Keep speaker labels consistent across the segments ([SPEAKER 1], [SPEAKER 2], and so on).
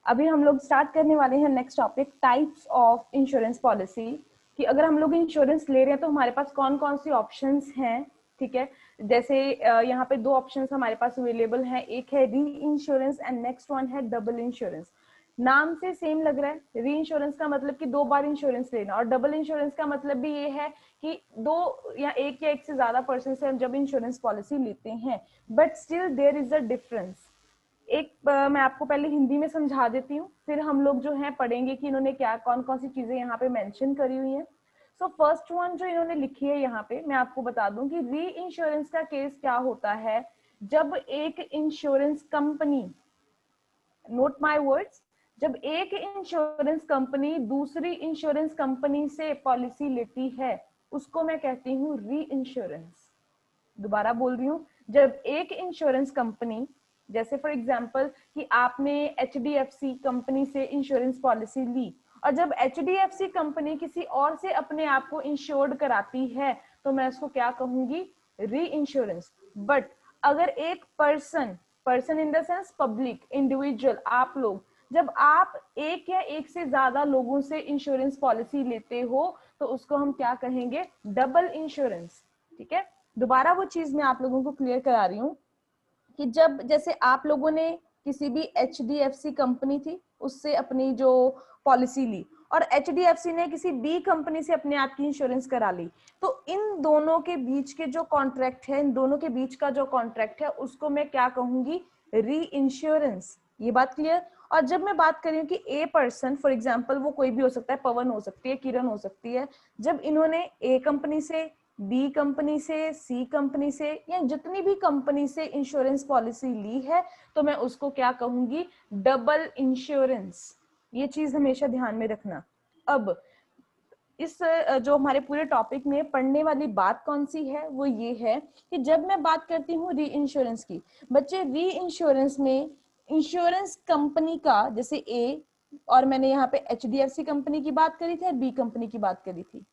[SPEAKER 1] अभी हम लोग स्टार्ट करने वाले हैं next topic, types of insurance policy. कि अगर हम लोग इंश्योरेंस ले रहे हैं तो हमारे पास कौन कौन सी ऑप्शंस हैं। ठीक है, जैसे यहाँ पे दो ऑप्शंस हमारे पास अवेलेबल हैं, एक है री इंश्योरेंस एंड नेक्स्ट वन है डबल इंश्योरेंस। नाम से सेम लग रहा है, री इंश्योरेंस का मतलब कि दो बार इंश्योरेंस लेना, और डबल इंश्योरेंस का मतलब भी ये है कि दो या एक से ज्यादा पर्सन से हम जब इंश्योरेंस पॉलिसी लेते हैं, but still there is a difference. मैं आपको पहले हिंदी में समझा देती हूँ, फिर हम लोग जो है पढ़ेंगे कि इन्होंने क्या कौन कौन सी चीजें यहाँ पे मेंशन करी हुई हैं। सो फर्स्ट वन जो इन्होंने लिखी है यहाँ पे, मैं आपको बता दूं कि री इंश्योरेंस का केस क्या होता है। जब एक insurance company, note my words, जब एक इंश्योरेंस कंपनी दूसरी इंश्योरेंस कंपनी से पॉलिसी लेती है, उसको मैं कहती हूँ री इंश्योरेंस। दोबारा बोल रही हूँ, जब एक इंश्योरेंस कंपनी, जैसे फॉर एग्जांपल कि आपने HDFC कंपनी से इंश्योरेंस पॉलिसी ली, और जब HDFC कंपनी किसी और से अपने आप को इंश्योर्ड कराती है, तो मैं उसको क्या कहूंगी, री इंश्योरेंस। बट अगर एक person, person in the sense public, individual, आप लोग, जब आप एक या एक से ज्यादा लोगों से इंश्योरेंस पॉलिसी लेते हो, तो उसको हम क्या कहेंगे, डबल इंश्योरेंस। ठीक है, दोबारा वो चीज मैं आप लोगों को क्लियर करा रही हूँ कि जब जैसे आप लोगों ने किसी भी HDFC कंपनी थी उससे अपनी जो पॉलिसी ली, और HDFC ने किसी बी कंपनी से अपने आप की इंश्योरेंस करा ली, तो इन दोनों के बीच के जो कॉन्ट्रैक्ट है, इन दोनों के बीच का जो कॉन्ट्रैक्ट है, उसको मैं क्या कहूंगी, री इंश्योरेंस। ये बात क्लियर। और जब मैं बात करी हूँ कि ए पर्सन, फॉर एग्जाम्पल वो कोई भी हो सकता है, पवन हो सकती है, किरण हो सकती है, जब इन्होंने ए कंपनी से, बी कंपनी से, सी कंपनी से, या जितनी भी कंपनी से इंश्योरेंस पॉलिसी ली है, तो मैं उसको क्या कहूंगी, डबल इंश्योरेंस। ये चीज हमेशा ध्यान में रखना। अब इस जो हमारे पूरे टॉपिक में पढ़ने वाली बात कौन सी है, वो ये है कि जब मैं बात करती हूँ री इंश्योरेंस की, बच्चे री इंश्योरेंस में इंश्योरेंस कंपनी का, जैसे ए, और मैंने यहाँ पे HDFC कंपनी की बात करी थी और बी कंपनी की बात करी थी,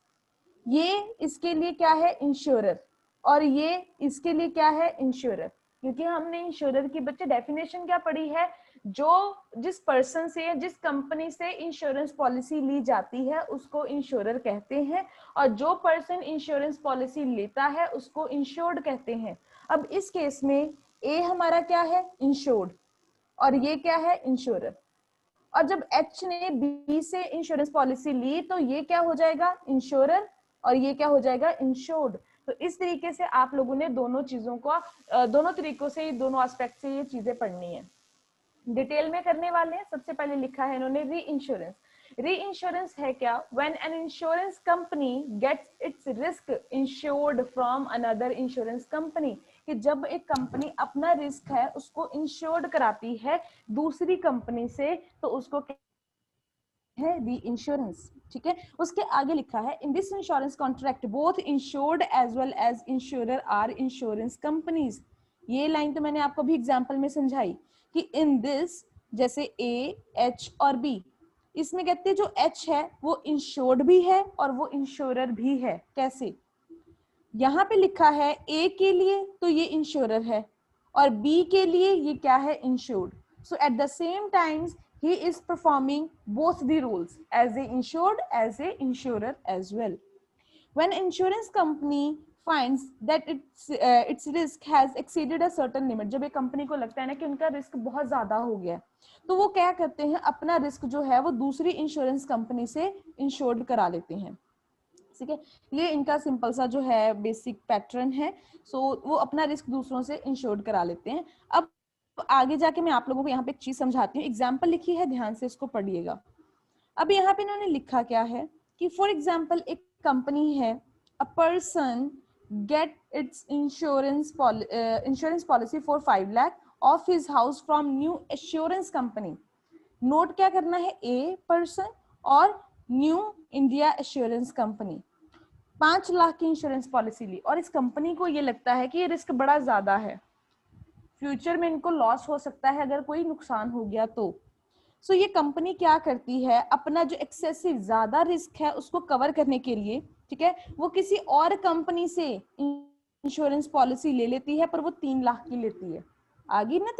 [SPEAKER 1] ये इसके लिए क्या है, इंश्योरर, और ये इसके लिए क्या है, इंश्योरर। क्योंकि हमने इंश्योरर की बच्चे डेफिनेशन क्या पढ़ी है, जो जिस पर्सन से या जिस कंपनी से इंश्योरेंस पॉलिसी ली जाती है उसको इंश्योरर कहते हैं, और जो पर्सन इंश्योरेंस पॉलिसी लेता है उसको इंश्योर्ड कहते हैं। अब इस केस में ए हमारा क्या है, इंश्योर्ड, और ये क्या है, इंश्योरर। और जब एच ने बी से इंश्योरेंस पॉलिसी ली, तो ये क्या हो जाएगा, इंश्योरर, और ये क्या हो जाएगा, इंश्योर्ड। तो इस तरीके से आप लोगों ने दोनों चीजों को, दोनों तरीकों से, दोनों एस्पेक्ट से ये चीजें पढ़नी है। डिटेल में करने वाले हैं। सबसे पहले लिखा है इन्होंने री इंश्योरेंस। री इंश्योरेंस है क्या, when an insurance company gets its risk insured from another insurance company, कि जब एक कंपनी अपना रिस्क है उसको इंश्योर्ड कराती है दूसरी कंपनी से, तो उसको है री इंश्योरेंस। ठीक है, उसके आगे लिखा है, in this insurance contract both insured as well as insurer are insurance companies. ये लाइन तो मैंने आपको भी एग्जांपल में समझाई कि इन दिस, जैसे ए, एच और बी, इसमें कहते हैं जो एच है वो इंश्योर्ड भी है और वो इंश्योरर भी है। कैसे, यहाँ पे लिखा है ए के लिए तो ये इंश्योरर है, और बी के लिए ये क्या है, insured. So at the same times he is performing both the roles as a insured as a insurer as well. When insurance company finds that its risk has exceeded a certain limit, जब एक company को लगता है ना कि उनका risk बहुत ज्यादा हो गया, तो वो क्या करते हैं, अपना रिस्क जो है वो दूसरी इंश्योरेंस कंपनी से इंश्योर्ड करा लेते हैं। ठीक है, ये इनका सिंपल सा जो है बेसिक पैटर्न है। सो वो अपना रिस्क दूसरों से इंश्योर्ड करा लेते हैं। अब आगे जाके मैं आप लोगों को यहाँ पे एक चीज समझाती हूँ। एग्जाम्पल लिखी है, ध्यान से इसको पढ़िएगा। अब यहाँ पे इन्होंने लिखा क्या है कि फॉर एग्जाम्पल एक कंपनी है, a person get it's insurance policy for 5 lakh of his house from new assurance company. Note क्या करना है, ए पर्सन और new India assurance company, 5 lakh की इंश्योरेंस पॉलिसी ली, और इस कंपनी को ये लगता है कि ये रिस्क बड़ा ज्यादा है, फ्यूचर में इनको लॉस हो सकता है अगर कोई नुकसान हो गया तो। सो ये कंपनी क्या करती है, अपना जो एक्सेसिव ज्यादा रिस्क है उसको कवर करने के लिए, ठीक है, वो किसी और कंपनी से इंश्योरेंस पॉलिसी ले लेती है, पर वो 3 लाख की लेती है। आ गई ना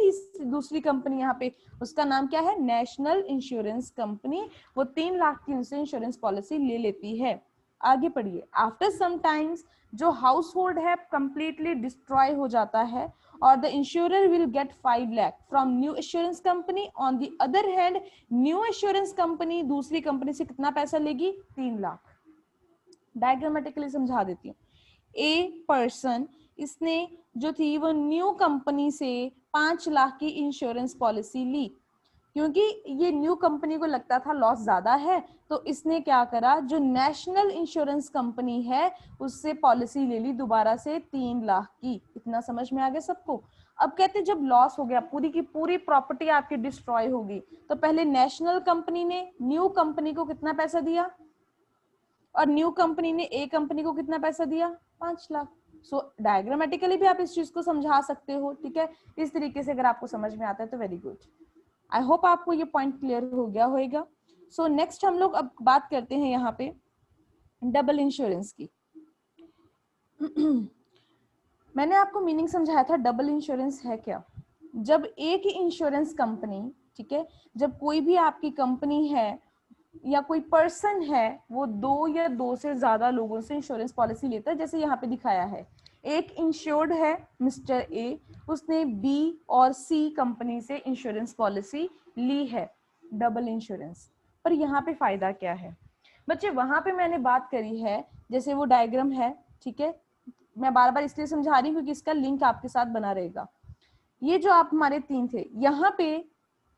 [SPEAKER 1] दूसरी कंपनी यहाँ पे, उसका नाम क्या है, नेशनल इंश्योरेंस कंपनी। वो 3 लाख की उनसे इंश्योरेंस पॉलिसी ले लेती है। आगे पढ़िए। आफ्टर सम टाइम्स जो हाउस होल्ड है कंप्लीटली डिस्ट्रॉय हो जाता है और the insurer will get 5 lakh from new insurance company. On the other hand new insurance company दूसरी कंपनी से कितना पैसा लेगी, 3 लाख। डायग्रामेटिकली समझा देती हूँ। ए पर्सन, इसने जो थी वो न्यू कंपनी से 5 लाख की इंश्योरेंस पॉलिसी ली। क्योंकि ये न्यू कंपनी को लगता था लॉस ज्यादा है, तो इसने क्या करा, जो नेशनल इंश्योरेंस कंपनी है उससे पॉलिसी ले ली दोबारा से 3 लाख की। इतना समझ में आ गया सबको। अब कहते जब लॉस हो गया, पूरी की पूरी प्रॉपर्टी आपकी डिस्ट्रॉय होगी, तो पहले नेशनल कंपनी ने न्यू कंपनी को कितना पैसा दिया और न्यू कंपनी ने ए कंपनी को कितना पैसा दिया, 5 लाख। सो डायग्रामेटिकली भी आप इस चीज को समझा सकते हो, ठीक है। इस तरीके से अगर आपको समझ में आता है तो वेरी गुड। आई होप आपको ये पॉइंट क्लियर हो गया होगा। सो नेक्स्ट हम लोग अब बात करते हैं यहाँ पे डबल इंश्योरेंस की। मैंने आपको मीनिंग समझाया था डबल इंश्योरेंस है क्या। जब एक ही इंश्योरेंस कंपनी, ठीक है, जब कोई भी आपकी कंपनी है या कोई पर्सन है वो 2 या 2 से ज्यादा लोगों से इंश्योरेंस पॉलिसी लेता है, जैसे यहाँ पे दिखाया है, एक इंश्योर्ड है मिस्टर ए, उसने बी और सी कंपनी से इंश्योरेंस पॉलिसी ली है, डबल इंश्योरेंस। पर यहाँ पे फायदा क्या है बच्चे, वहां पे मैंने बात करी है, जैसे वो डायग्राम है, ठीक है, मैं बार बार इसलिए समझा रही हूँ क्योंकि इसका लिंक आपके साथ बना रहेगा। ये जो आप हमारे 3 थे, यहाँ पे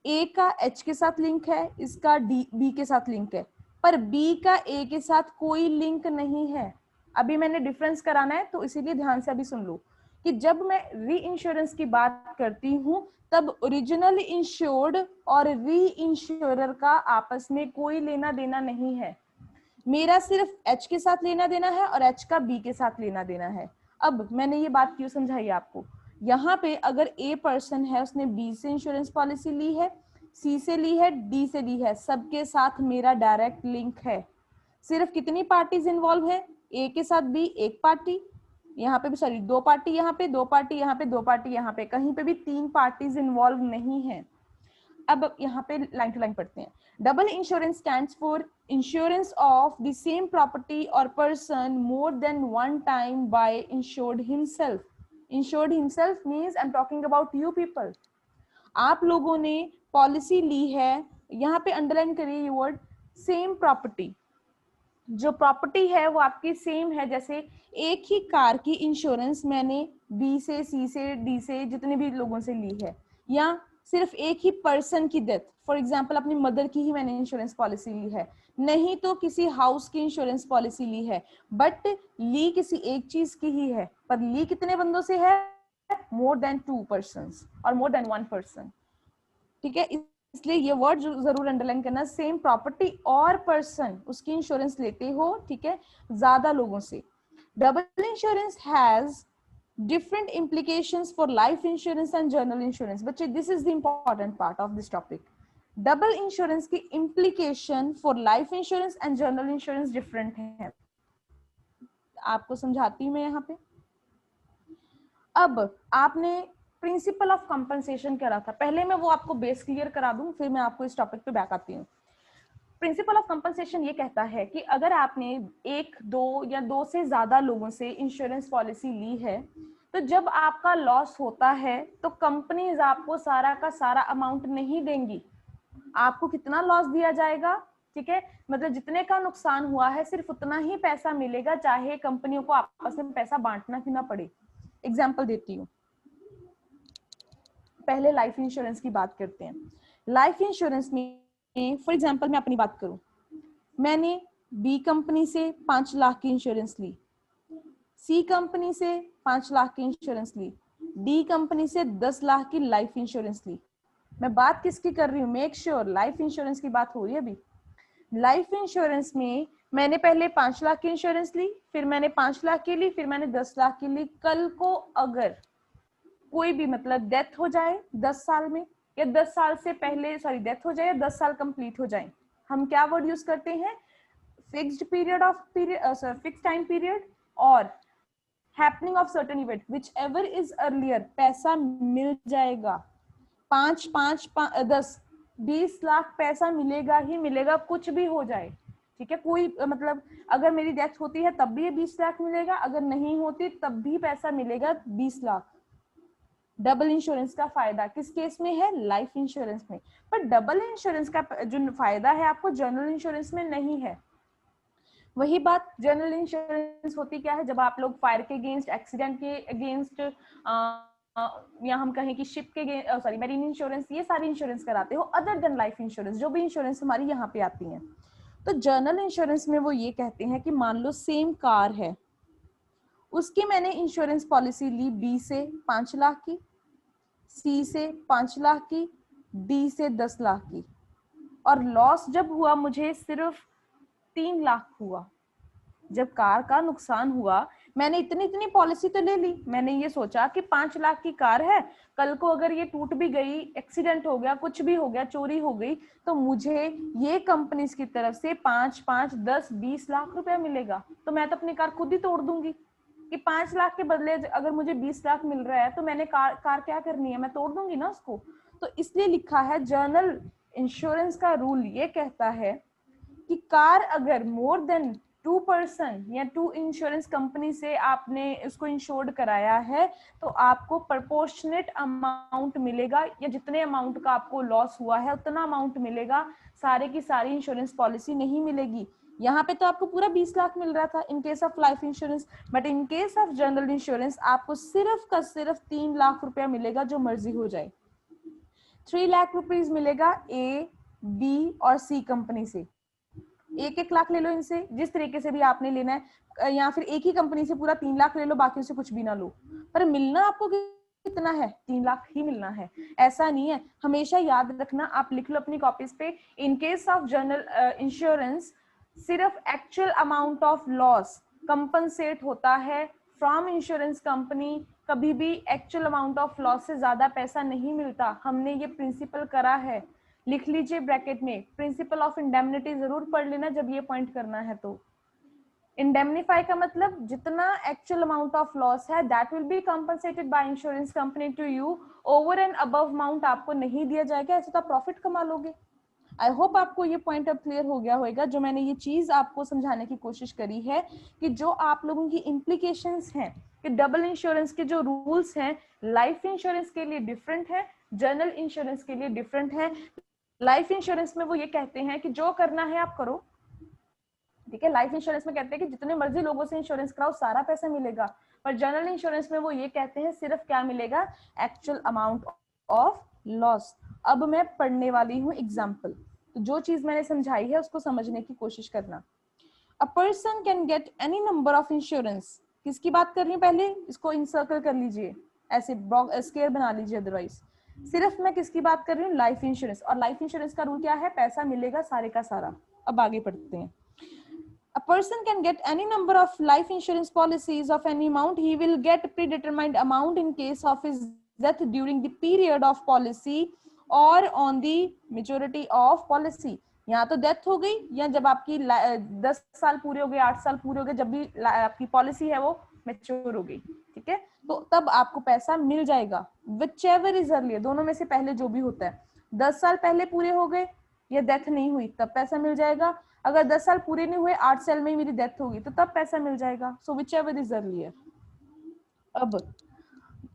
[SPEAKER 1] ए का एच के साथ लिंक है, इसका डी बी के साथ लिंक है, पर बी का ए के साथ कोई लिंक नहीं है। अभी मैंने डिफरेंस कराना है तो इसीलिए ध्यान से अभी सुन लो कि जब मैं री इंश्योरेंस की बात करती हूँ तब ओरिजिनल इंश्योर्ड और री इंश्योरर का आपस में कोई लेना देना नहीं है। मेरा सिर्फ एच के साथ लेना देना है और एच का बी के साथ लेना देना है। अब मैंने ये बात क्यों समझाई आपको, यहाँ पे अगर ए पर्सन है उसने बी से इंश्योरेंस पॉलिसी ली है, सी से ली है, डी से ली है, सबके साथ मेरा डायरेक्ट लिंक है। सिर्फ कितनी पार्टीज इन्वॉल्व है, ए के साथ बी एक पार्टी, यहाँ पे भी सॉरी 2 पार्टी, यहाँ पे 2 पार्टी, यहाँ पे 2 पार्टी, यहाँ पे कहीं पे भी 3 पार्टीज इन्वॉल्व नहीं है। अब यहाँ पे लाइन टू लाइन पढ़ते हैं। Double insurance stands for insurance of the same property और person more than one time by insured himself. Insured himself means I am talking about you people. आप लोगों ने पॉलिसी ली है, यहाँ पे अंडरलाइन करिए ये वर्ड, सेम प्रॉपर्टी। जो प्रॉपर्टी है वो आपकी सेम है, जैसे एक ही कार की इंश्योरेंस मैंने बी से, सी से, डी से, जितने भी लोगों से ली है, या सिर्फ एक ही पर्सन की डेथ, फॉर एग्जांपल अपनी मदर की ही मैंने इंश्योरेंस पॉलिसी ली है, नहीं तो किसी हाउस की इंश्योरेंस पॉलिसी ली है, बट ली किसी एक चीज की ही है, पर ली कितने बंदों से है, मोर देन 2 पर्सन्स और मोर देन 1 पर्सन, ठीक है। इसलिए ये वर्ड जरूर अंडरलाइन करना, सेम प्रॉपर्टी और पर्सन उसकी इंश्योरेंस लेते हो, ठीक है, ज्यादा लोगों से। Double insurance has different implications for life insurance and general insurance. बच्चे this is the important part of this topic. Double insurance की implication for life insurance and general insurance different है। आपको समझाती हूँ मैं यहाँ पे। अब आपने प्रिंसिपल ऑफ कंपनसेशन करा था, पहले मैं वो आपको बेस क्लियर करा दूं, फिर मैं आपको इस टॉपिक पे बैक आती हूँ। प्रिंसिपल ऑफ कंपनसेशन ये कहता है कि अगर आपने 1, 2 या 2 से ज्यादा लोगों से इंश्योरेंस पॉलिसी ली है, तो जब आपका लॉस होता है तो कंपनीज आपको सारा का सारा अमाउंट नहीं देंगी। आपको कितना लॉस दिया जाएगा, ठीक है, मतलब जितने का नुकसान हुआ है सिर्फ उतना ही पैसा मिलेगा, चाहे कंपनियों को आपस में पैसा बांटना क्यों ना पड़े। एग्जाम्पल देती हूँ, पहले लाइफ इंश्योरेंस की बात करते हैं। लाइफ इंश्योरेंस में फॉर एग्जांपल मैं अपनी बात करूं, मैंने बी कंपनी से 5 लाख की इंश्योरेंस ली, सी कंपनी से 5 लाख की इंश्योरेंस ली, डी कंपनी से 10 लाख की लाइफ इंश्योरेंस ली। मैं बात किसकी कर रही हूँ, मेक श्योर लाइफ इंश्योरेंस की बात हो रही है अभी। लाइफ इंश्योरेंस में मैंने पहले 5 लाख की इंश्योरेंस ली, फिर मैंने 5 लाख की ली, फिर मैंने 10 लाख की ली। कल को अगर कोई भी मतलब डेथ हो जाए 10 साल में, या 10 साल से पहले सॉरी डेथ हो जाए या 10 साल कंप्लीट हो जाए, हम क्या वर्ड यूज करते हैं, fixed period of period fix time period और happening of certain event which ever is earlier, पैसा मिल जाएगा। 5, 5, 10, 20 लाख पैसा मिलेगा ही मिलेगा, कुछ भी हो जाए, ठीक है। कोई मतलब अगर मेरी डेथ होती है तब भी ये 20 लाख मिलेगा, अगर नहीं होती तब भी पैसा मिलेगा 20 लाख। डबल इंश्योरेंस का फायदा किस केस में है? लाइफ इंश्योरेंस में। पर डबल इंश्योरेंस का जो फायदा है आपको जनरल इंश्योरेंस में नहीं है। वही बात, जनरल इंश्योरेंस होती क्या है, जब आप लोग फायर के अगेंस्ट, एक्सीडेंट के अगेंस्ट, या हम कहें कि शिप के सॉरी मैरीन इंश्योरेंस, ये सारी इंश्योरेंस कराते हो अदर देन लाइफ इंश्योरेंस, जो भी इंश्योरेंस हमारी यहाँ पे आती हैं। तो जनरल इंश्योरेंस में वो ये कहते हैं कि मान लो सेम कार है, उसकी मैंने इंश्योरेंस पॉलिसी ली बी से 5 लाख की, सी से 5 लाख की, डी से 10 लाख की, और लॉस जब हुआ मुझे सिर्फ 3 लाख हुआ। जब कार का नुकसान हुआ, मैंने इतनी इतनी पॉलिसी तो ले ली, मैंने ये सोचा कि 5 लाख की कार है, कल को अगर ये टूट भी गई, एक्सीडेंट हो गया, कुछ भी हो गया, चोरी हो गई, तो मुझे ये कंपनी की तरफ से 5, 5, 10, 20 लाख रुपया मिलेगा। तो मैं तो अपनी कार खुद ही तोड़ दूंगी कि 5 लाख के बदले अगर मुझे 20 लाख मिल रहा है तो मैंने कार क्या करनी है, मैं तोड़ दूंगी ना उसको। तो इसलिए लिखा है जनरल इंश्योरेंस का रूल ये कहता है कि कार अगर मोर देन 2% या 2 इंश्योरेंस कंपनी से आपने इसको इंश्योर्ड कराया है, तो आपको प्रोपोर्शनेट अमाउंट मिलेगा, या जितने अमाउंट का आपको लॉस हुआ है उतना अमाउंट मिलेगा, सारे की सारी इंश्योरेंस पॉलिसी नहीं मिलेगी। यहाँ पे तो आपको पूरा 20 लाख मिल रहा था इन case of life insurance, but in case of general insurance आपको सिर्फ का सिर्फ 3 लाख रुपया मिलेगा, जो मर्जी हो जाए। 3 लाख रुपीज मिलेगा ए, बी और सी कंपनी से। 1-1 लाख ले लो इनसे, जिस तरीके से भी आपने लेना है, या फिर एक ही कंपनी से पूरा 3 लाख ले लो, बाकी से कुछ भी ना लो, पर मिलना आपको कितना है? 3 लाख ही मिलना है। ऐसा नहीं है, हमेशा याद रखना, आप लिख लो अपनी कॉपीज पे, in case of general insurance सिर्फ actual amount of loss compensate होता है फ्रॉम इंश्योरेंस कंपनी, कभी भी एक्चुअल अमाउंट ऑफ लॉस से ज्यादा पैसा नहीं मिलता। हमने ये प्रिंसिपल करा है, लिख लीजिए ब्रैकेट में, प्रिंसिपल ऑफ इंडेमनिटी जरूर पढ़ लेना जब ये पॉइंट करना है। तो इंडेमनीफाई का मतलब जितना एक्चुअल अमाउंट ऑफ लॉस है that will be compensated by insurance company to you, over and above amount आपको नहीं दिया जाएगा, ऐसे तो आप प्रॉफिट कमा लोगे। आई होप आपको ये पॉइंट अब क्लियर हो गया होगा, जो मैंने ये चीज आपको समझाने की कोशिश करी है कि जो आप लोगों की इम्प्लीकेशंस हैं कि डबल इंश्योरेंस के जो रूल्स हैं लाइफ इंश्योरेंस के लिए डिफरेंट है, जनरल इंश्योरेंस के लिए डिफरेंट है। लाइफ इंश्योरेंस में वो ये कहते हैं कि जो करना है आप करो, ठीक है। लाइफ इंश्योरेंस में कहते हैं कि जितने मर्जी लोगों से इंश्योरेंस कराओ सारा पैसा मिलेगा, पर जनरल इंश्योरेंस में वो ये कहते हैं सिर्फ क्या मिलेगा? Actual amount of loss. अब मैं पढ़ने वाली हूँ एग्जाम्पल, तो जो चीज मैंने समझाई है उसको समझने की कोशिश करना। A person can get any number of insurance, किसकी बात कर रही हूँ पहले इसको इंसर्कल कर लीजिए, ऐसे स्क्वायर बना लीजिए, अदरवाइज सिर्फ मैं किसकी बात कर रही हूँ? Life insurance. और लाइफ इंश्योरेंस का रूल क्या है? पैसा मिलेगा सारे का सारा। अब आगे पढ़ते हैं। A person can get any number of life insurance policies of any amount. He will get predetermined amount in case of his death during the period of policy or on the maturity of policy. यहाँ तो death हो गई, या जब आपकी 10 साल पूरे हो गए, 8 साल पूरे हो गए, जब भी आपकी पॉलिसी है वो मैच्योर हो गई, ठीक है, तो तब आपको पैसा मिल जाएगा। whichever is earlier, दोनों में से पहले जो भी होता है, 10 साल पहले पूरे हो गए या डेथ नहीं हुई तब पैसा मिल जाएगा, अगर 10 साल पूरे नहीं हुए, 8 साल में ही मेरी डेथ होगी तो तब पैसा मिल जाएगा। सो whichever is earlier। अब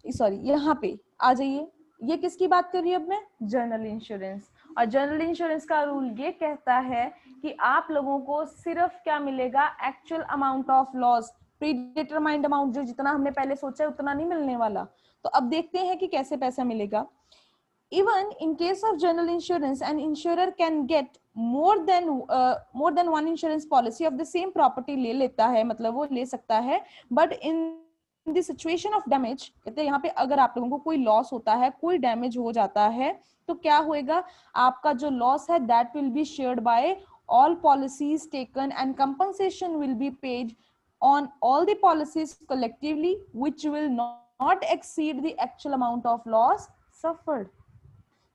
[SPEAKER 1] सॉरी यहाँ पे आ जाइए, ये किसकी बात कर रही हूँ अब मैं? General insurance. और जनरल इंश्योरेंस का रूल ये कहता है कि आप लोगों को सिर्फ क्या मिलेगा? Actual amount of loss, pre determined amount, जो जितना हमने पहले सोचा है उतना नहीं मिलने वाला। तो अब देखते हैं कि कैसे पैसा मिलेगा। Even in case of general insurance, an insurer can get more than one insurance policy of the same property ले लेता है, मतलब वो ले सकता है, but in the situation of damage, कहते हैं यहाँ पे अगर आप लोगों को कोई लॉस होता है, कोई डैमेज हो जाता है, तो क्या होएगा? आपका जो लॉस है that will be shared by all policies taken and compensation will be paid on all the policies collectively, which will not exceed the actual amount of loss suffered।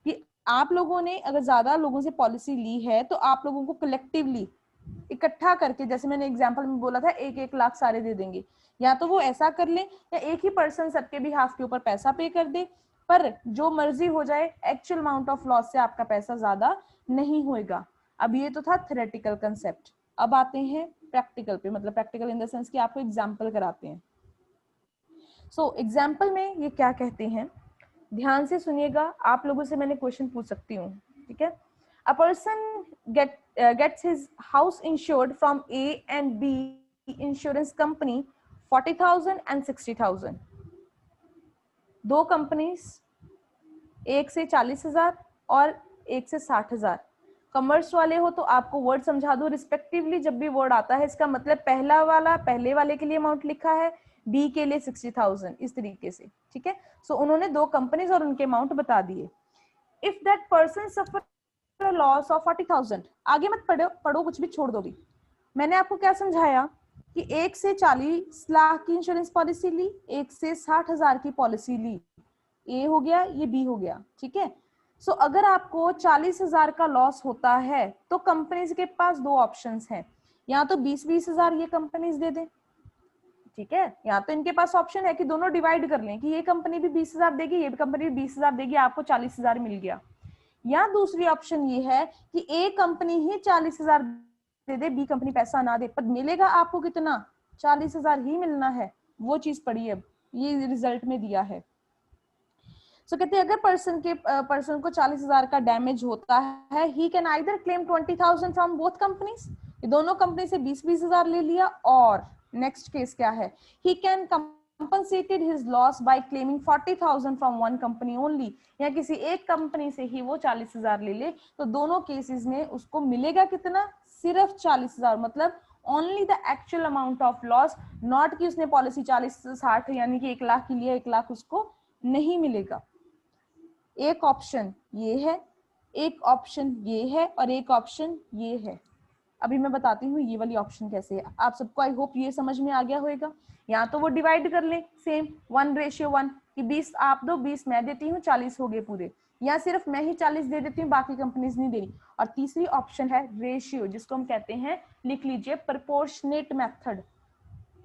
[SPEAKER 1] कि आप लोगों ने अगर ज्यादा लोगों से पॉलिसी ली है तो आप लोगों को कलेक्टिवली इकट्ठा करके, जैसे मैंने एग्जांपल में बोला था 1-1 लाख सारे दे देंगे, या तो वो ऐसा कर ले या एक ही पर्सन सबके भी हाफ के ऊपर पैसा पे कर दे, पर जो मर्जी हो जाए एक्चुअल अमाउंट ऑफ लॉस से आपका पैसा ज्यादा नहीं होएगा। अब ये तो था थ्योरेटिकल कंसेप्ट, अब आते हैं प्रैक्टिकल पे, मतलब प्रैक्टिकल इन द सेंस कि आपको एग्जाम्पल कराते हैं। सो एग्जाम्पल में ये क्या कहते हैं, ध्यान से सुनिएगा, आप लोगों से मैंने क्वेश्चन पूछ सकती हूँ, ठीक है। A person gets his house insured from A and B insurance company 40,000 and 60,000. दो कंपनीज, एक से 40,000 और एक से 60,000। कॉमर्स वाले हो तो आपको वर्ड समझा दो रिस्पेक्टिवली, जब भी वर्ड आता है इसका मतलब पहला वाला पहले वाले के लिए अमाउंट लिखा है, बी के लिए 60,000, इस तरीके से, ठीक है। सो उन्होंने दो कंपनीज और उनके अमाउंट बता दिए। If that person suffer loss of 40,000, आगे मत पढ़ो कुछ भी छोड़ दो भी। मैंने आपको क्या समझाया कि 1 से 40 लाख की इंश्योरेंस पॉलिसी ली, 1 से 60,000 की पॉलिसी ली, ए हो गया, ये बी हो गया, ठीक है। सो अगर आपको 40,000 का लॉस होता है तो कंपनीज के पास दो ऑप्शंस हैं, या तो 20-20 हजार ये कंपनीज दे दें, ठीक है, या तो इनके पास ऑप्शन है कि दोनों डिवाइड कर लें कि ये कंपनी भी 20,000 देगी, ये कंपनी भी 20,000 देगी, आपको 40,000 मिल गया। या दूसरी ऑप्शन ये है कि ए कंपनी ही 40,000 दे दे, बी कंपनी पैसा ना दे, पर मिलेगा आपको कितना, 40,000 ही मिलना है। वो चीज पढ़ी, अब ये रिजल्ट में दिया है। सो कहते हैं अगर पर्सन को 40,000 का डैमेज होता है, he can either claim 20,000 from both companies, दोनों कंपनी से 20-20 हजार ले लिया, और नेक्स्ट केस क्या है, he can compensated his loss by claiming 40,000 from one company only, या किसी एक कंपनी से ही वो 40,000 ले ले, तो दोनों केसेस में उसको मिलेगा कितना, सिर्फ 40,000, मतलब only the actual amount of loss, not कि उसने पॉलिसी 40-60 यानी कि 1 लाख की लिया, 1 लाख उसको नहीं मिलेगा। एक ऑप्शन ये है, एक ऑप्शन ये है, और एक ऑप्शन ये है। अभी मैं बताती हूँ ये वाली ऑप्शन कैसे है, आप सबको आई होप ये समझ में आ गया होगा। या तो वो डिवाइड कर ले सेम 1:1 कि 20 आप दो 20 मैं देती हूँ, 40 हो गए पूरे, या सिर्फ मैं ही 40 दे देती हूँ, बाकी कंपनीज नहीं देनी। और तीसरी ऑप्शन है रेशियो, जिसको हम कहते हैं, लिख लीजिए, प्रोपोर्शनेट मेथड।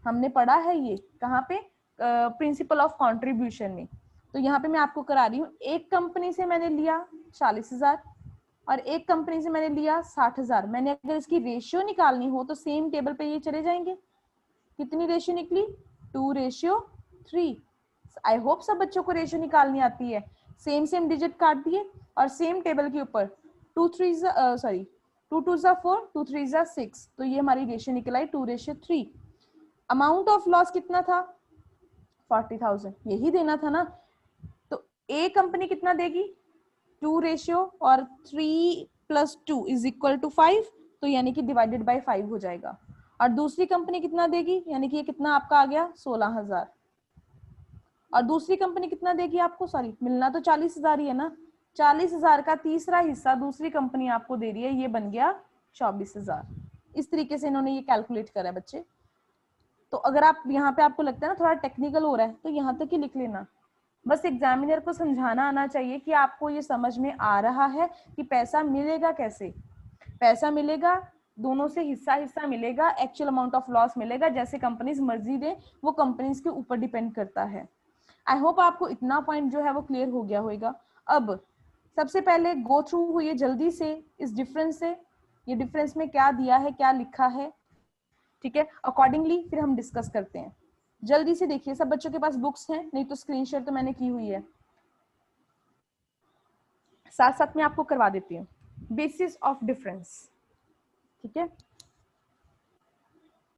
[SPEAKER 1] हमने पढ़ा है ये कहाँ पे, प्रिंसिपल ऑफ कॉन्ट्रीब्यूशन में। तो यहाँ पे मैं आपको करा रही हूँ, एक कंपनी से मैंने लिया 40,000 और एक कंपनी से मैंने लिया 60,000। मैंने अगर इसकी रेशियो निकालनी हो तो सेम टेबल पे ये चले जाएंगे। कितनी रेशियो निकली, 2:3। आई होप सब बच्चों को रेशियो निकालनी आती है। सेम डिजिट काट दिए और सेम टेबल के ऊपर 2 2 2 4, 2 3 6, तो ये हमारी रेशियो निकल आई 2:3। अमाउंट ऑफ लॉस कितना था, 40,000, यही देना था ना। तो ए कंपनी कितना देगी, 2 रेशियो और 3 + 2 = 5, तो यानी कि डिवाइडेड बाय 5 हो जाएगा। और दूसरी कंपनी कितना देगी, यानी कि ये कितना आपका आ गया, 16,000। और दूसरी कंपनी कितना देगी आपको, सॉरी मिलना तो 40,000 ही है ना, 40,000 का तीसरा हिस्सा दूसरी कंपनी आपको दे रही है, ये बन गया 24,000। इस तरीके से इन्होंने ये कैलकुलेट करा है बच्चे। तो अगर आप यहाँ पे आपको लगता है ना थोड़ा टेक्निकल हो रहा है, तो यहाँ तक ही लिख लेना, बस एग्जामिनर को समझाना आना चाहिए कि आपको ये समझ में आ रहा है कि पैसा मिलेगा कैसे। पैसा मिलेगा, दोनों से हिस्सा हिस्सा मिलेगा, एक्चुअल अमाउंट ऑफ लॉस मिलेगा, जैसे कंपनीज मर्जी दे, वो कंपनीज के ऊपर डिपेंड करता है। आई होप आपको इतना पॉइंट जो है वो क्लियर हो गया होगा। अब सबसे पहले गो थ्रू हुई जल्दी से इस डिफरेंस से, ये डिफरेंस में क्या दिया है, क्या लिखा है, ठीक है, अकॉर्डिंगली फिर हम डिस्कस करते हैं। जल्दी से देखिए, सब बच्चों के पास बुक्स हैं, नहीं तो स्क्रीनशॉट तो मैंने की हुई है, साथ साथ में आपको करवा देती हूँ। बेसिस ऑफ डिफरेंस, ठीक है,